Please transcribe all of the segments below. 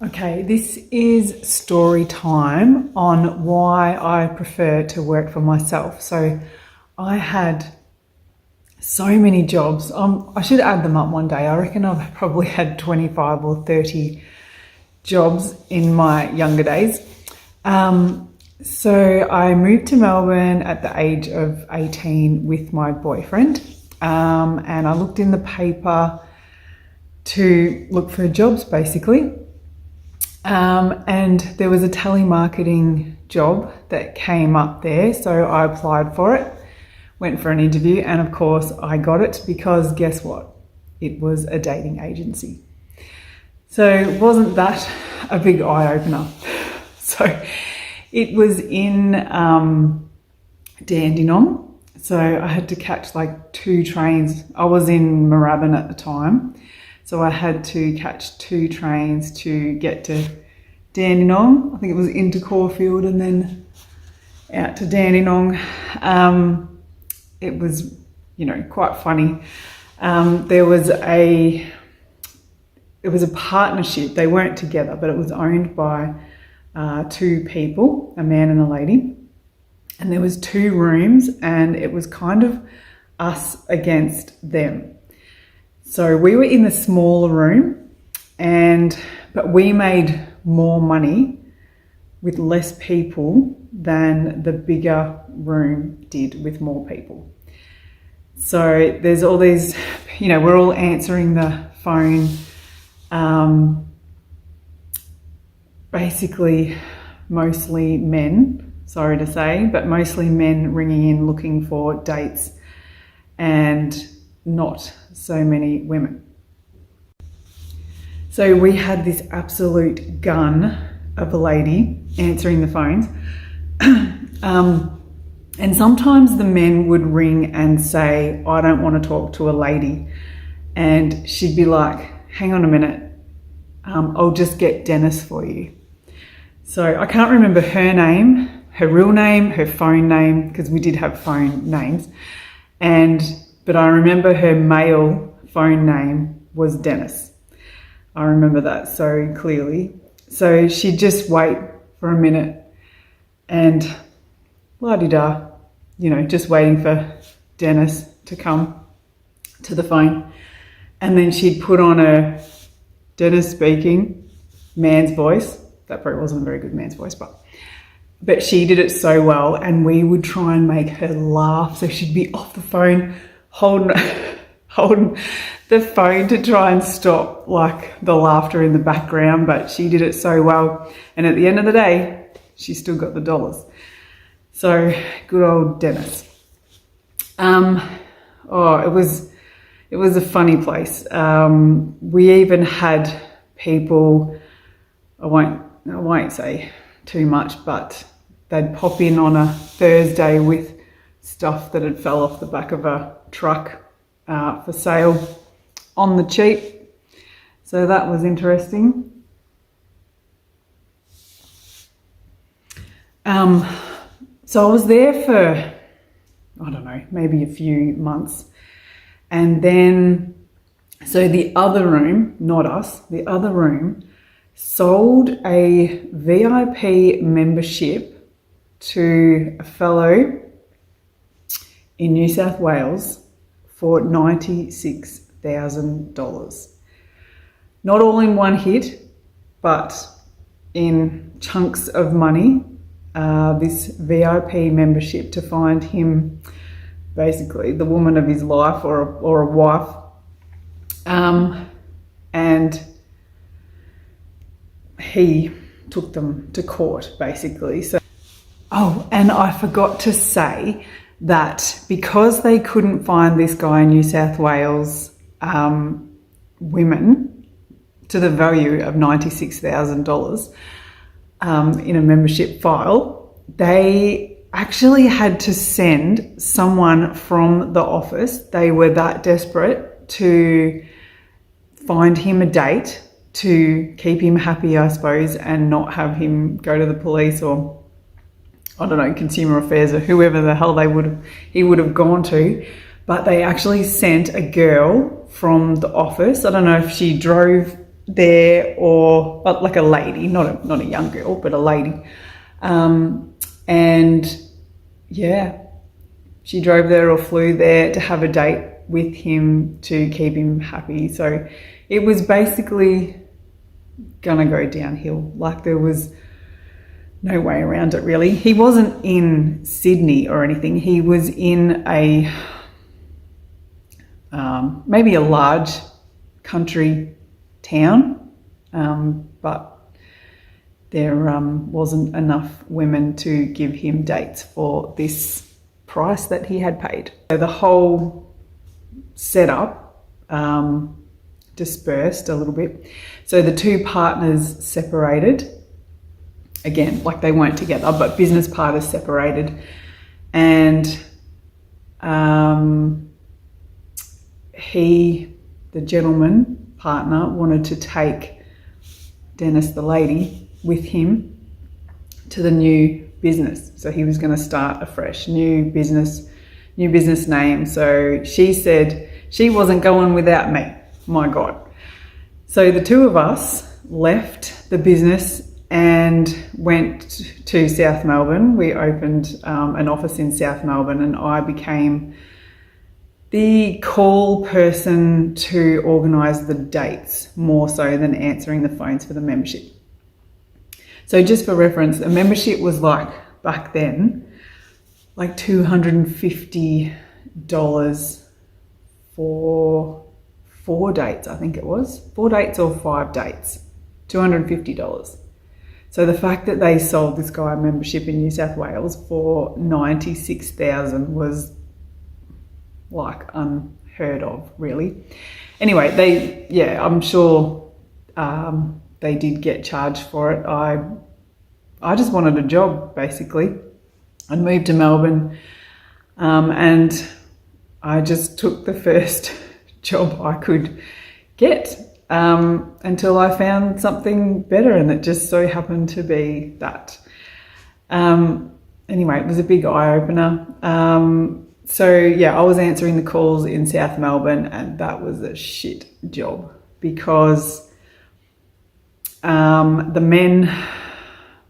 Okay, this is story time on why I prefer to work for myself. So I had so many jobs. I should add them up one day. I reckon I've probably had 25 or 30 jobs in my younger days. So I moved to Melbourne at the age of 18 with my boyfriend, and I looked in the paper to look for jobs basically. And there was a telemarketing job that came up there, so I applied for it, went for an interview, and of course I got it because guess what? It was a dating agency. So wasn't that a big eye-opener? So it was in Dandenong, so I had to catch like 2 trains. I was in Moorabbin at the time, so I had to catch 2 trains to get to Dandenong. I think it was into Caulfield and then out to Dandenong. It was, quite funny. It was a partnership. They weren't together, but it was owned by 2 people, a man and a lady. And there was 2 rooms, and it was kind of us against them. So we were in the smaller room, but we made more money with less people than the bigger room did with more people. So there's all these, we're all answering the phone, basically mostly men, sorry to say, but mostly men ringing in looking for dates and not so many women. So we had this absolute gun of a lady answering the phones. And sometimes the men would ring and say, I don't want to talk to a lady. And she'd be like, hang on a minute, I'll just get Dennis for you. So I can't remember her name, her real name, her phone name, because we did have phone names. But I remember her male phone name was Dennis. I remember that so clearly. So she'd just wait for a minute and la-di-da, just waiting for Dennis to come to the phone. And then she'd put on a Dennis speaking, man's voice. That probably wasn't a very good man's voice, but she did it so well, and we would try and make her laugh. So she'd be off the phone, holding the phone to try and stop like the laughter in the background, but she did it so well. And at the end of the day, she still got the dollars. So good old Dennis. It was a funny place. We even had people, I won't say too much, but they'd pop in on a Thursday with stuff that had fell off the back of a truck for sale on the cheap. So that was interesting. So I was there for, I don't know, maybe a few months. And then, so the other room, not us, the other room sold a VIP membership to a fellow in New South Wales for $96,000. Not all in one hit, but in chunks of money. This VIP membership to find him basically the woman of his life or a wife. And he took them to court basically. So, and I forgot to say that because they couldn't find this guy in New South Wales, women to the value of $96,000 in a membership file, they actually had to send someone from the office. They were that desperate to find him a date to keep him happy, I suppose, and not have him go to the police or, I don't know, Consumer Affairs or whoever the hell he would have gone to. But they actually sent a girl from the office. I don't know if she drove there, or like a lady, not a young girl, but a lady. And yeah, she drove there or flew there to have a date with him to keep him happy. So it was basically gonna go downhill. Like, there was no way around it, really. He wasn't in Sydney or anything. He was in a maybe a large country town, but there wasn't enough women to give him dates for this price that he had paid. So the whole setup dispersed a little bit. So the two partners separated. Again, like, they weren't together, but business partners separated. And the gentleman partner, wanted to take Dennis, the lady, with him to the new business. So he was going to start a fresh new business name. So she said she wasn't going without me. My God. So the two of us left the business and went to South Melbourne. We opened an office in South Melbourne, and I became the call person to organise the dates, more so than answering the phones for the membership. So just for reference, a membership was like, back then, like $250 for 4 dates, I think it was. 4 dates or 5 dates, $250. So the fact that they sold this guy a membership in New South Wales for $96,000 was like unheard of, really. Anyway, I'm sure they did get charged for it. I just wanted a job, basically. I'd moved to Melbourne, and I just took the first job I could get until I found something better, and it just so happened to be that. Anyway, it was a big eye-opener. So yeah, I was answering the calls in South Melbourne, and that was a shit job, because the men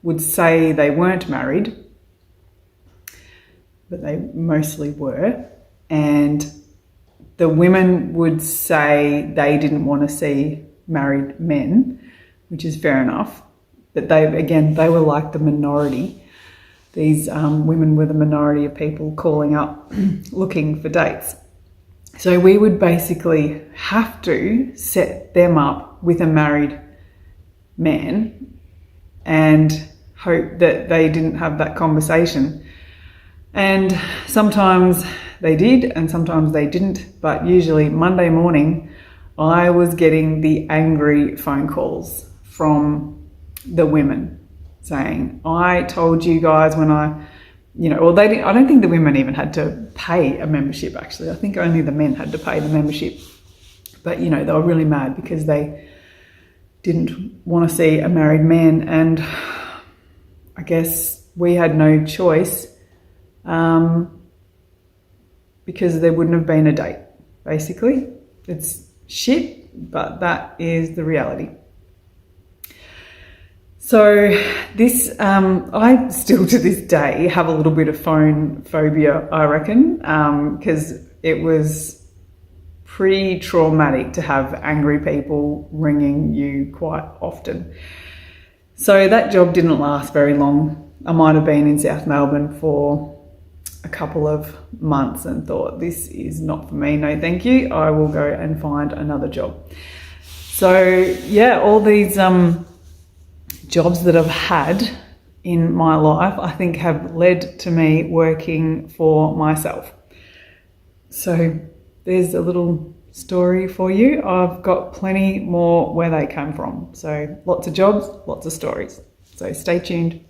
would say they weren't married, but they mostly were, and the women would say they didn't want to see married men, which is fair enough, but they were like the minority. These women were the minority of people calling up looking for dates. So we would basically have to set them up with a married man and hope that they didn't have that conversation. And sometimes they did and sometimes they didn't, but usually Monday morning I was getting the angry phone calls from the women saying, I told you guys when I don't think the women even had to pay a membership, actually. I think only the men had to pay the membership. But, they were really mad because they didn't want to see a married man. And I guess we had no choice because there wouldn't have been a date, basically. It's shit, but that is the reality. So this, I still to this day have a little bit of phone phobia, I reckon, because it was pretty traumatic to have angry people ringing you quite often. So that job didn't last very long. I might have been in South Melbourne for a couple of months and thought, this is not for me, no thank you, I will go and find another job. So yeah, all these jobs that I've had in my life, I think, have led to me working for myself. So there's a little story for you. I've got plenty more where they come from. So lots of jobs, lots of stories. So stay tuned.